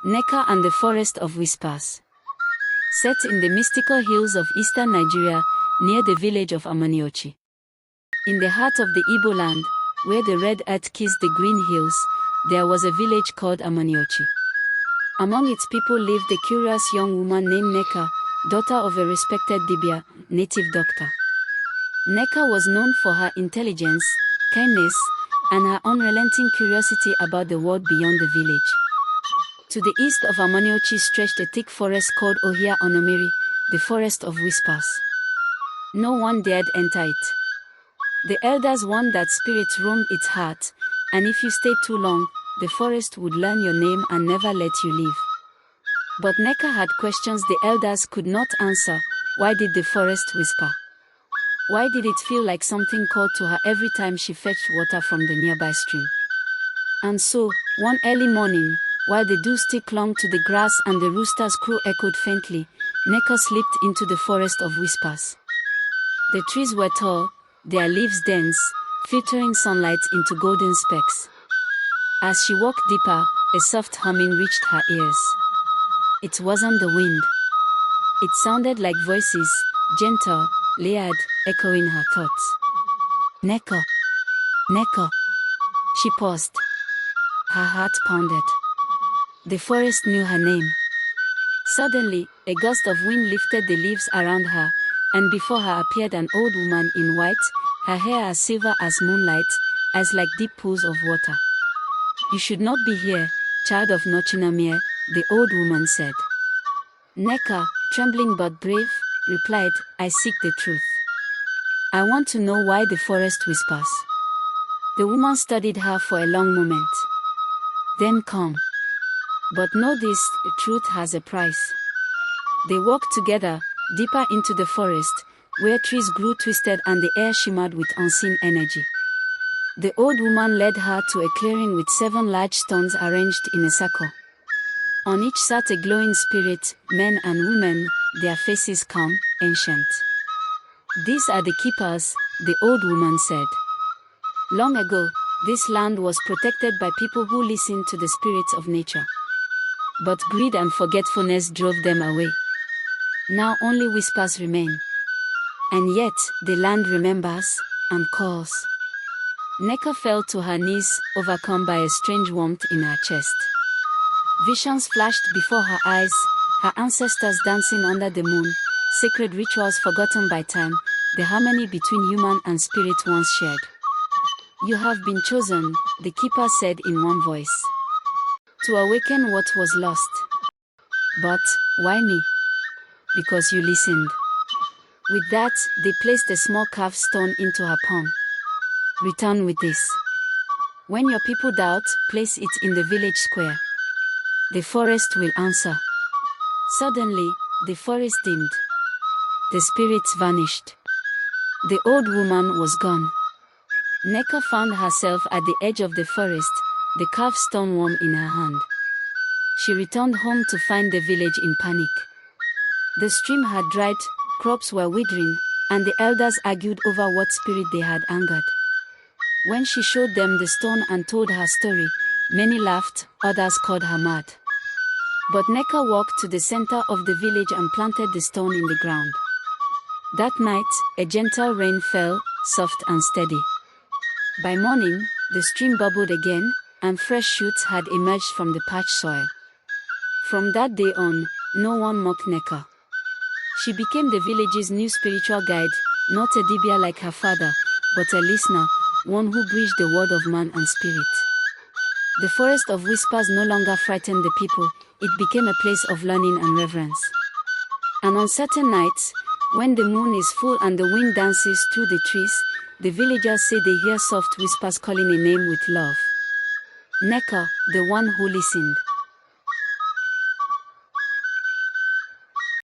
Nneka and the Forest of Whispers. Set in the mystical hills of eastern Nigeria, near the village of Amaniochi. In the heart of the Igbo land, where the red earth kissed the green hills, there was a village called Amaniochi. Among its people lived a curious young woman named Nneka, daughter of a respected Dibia, native doctor. Nneka was known for her intelligence, kindness, and her unrelenting curiosity about the world beyond the village. To the east of Amaniochi stretched a thick forest called Ohia Onomiri, the Forest of Whispers. No one dared enter it. The elders warned that spirits roamed its heart, and if you stayed too long, the forest would learn your name and never let you leave. But Nneka had questions the elders could not answer. Why did the forest whisper? Why did it feel like something called to her every time she fetched water from the nearby stream? And so, one early morning, while the dew still clung to the grass and the rooster's crow echoed faintly, Nneka slipped into the forest of whispers. The trees were tall, their leaves dense, filtering sunlight into golden specks. As she walked deeper, a soft humming reached her ears. It wasn't the wind. It sounded like voices, gentle, layered, echoing her thoughts. Nneka. Nneka. She paused. Her heart pounded. The forest knew her name. Suddenly, a gust of wind lifted the leaves around her, and before her appeared an old woman in white, her hair as silver as moonlight, eyes like deep pools of water. "You should not be here, child of Nochinamir," the old woman said. Nneka, trembling but brave, replied, "I seek the truth. I want to know why the forest whispers." The woman studied her for a long moment. "Then come. But know this, truth has a price." They walked together, deeper into the forest, where trees grew twisted and the air shimmered with unseen energy. The old woman led her to a clearing with 7 large stones arranged in a circle. On each sat a glowing spirit, men and women, their faces calm, ancient. "These are the keepers," the old woman said. "Long ago, this land was protected by people who listened to the spirits of nature. But greed and forgetfulness drove them away. Now only whispers remain. And yet, the land remembers and calls." Nneka fell to her knees, overcome by a strange warmth in her chest. Visions flashed before her eyes, her ancestors dancing under the moon, sacred rituals forgotten by time, the harmony between human and spirit once shared. "You have been chosen," the keeper said in one voice, "to awaken what was lost. But, why me? Because you listened." With that, they placed a small carved stone into her palm. "Return with this. When your people doubt, place it in the village square. The forest will answer." Suddenly, the forest dimmed. The spirits vanished. The old woman was gone. Nneka found herself at the edge of the forest, the carved stone warm in her hand. She returned home to find the village in panic. The stream had dried, crops were withering, and the elders argued over what spirit they had angered. When she showed them the stone and told her story, many laughed, others called her mad. But Nneka walked to the center of the village and planted the stone in the ground. That night, a gentle rain fell, soft and steady. By morning, the stream bubbled again, and fresh shoots had emerged from the parched soil. From that day on, no one mocked Nneka. She became the village's new spiritual guide, not a dibia like her father, but a listener, one who bridged the world of man and spirit. The forest of whispers no longer frightened the people, it became a place of learning and reverence. And on certain nights, when the moon is full and the wind dances through the trees, the villagers say they hear soft whispers calling a name with love. Nneka, the one who listened.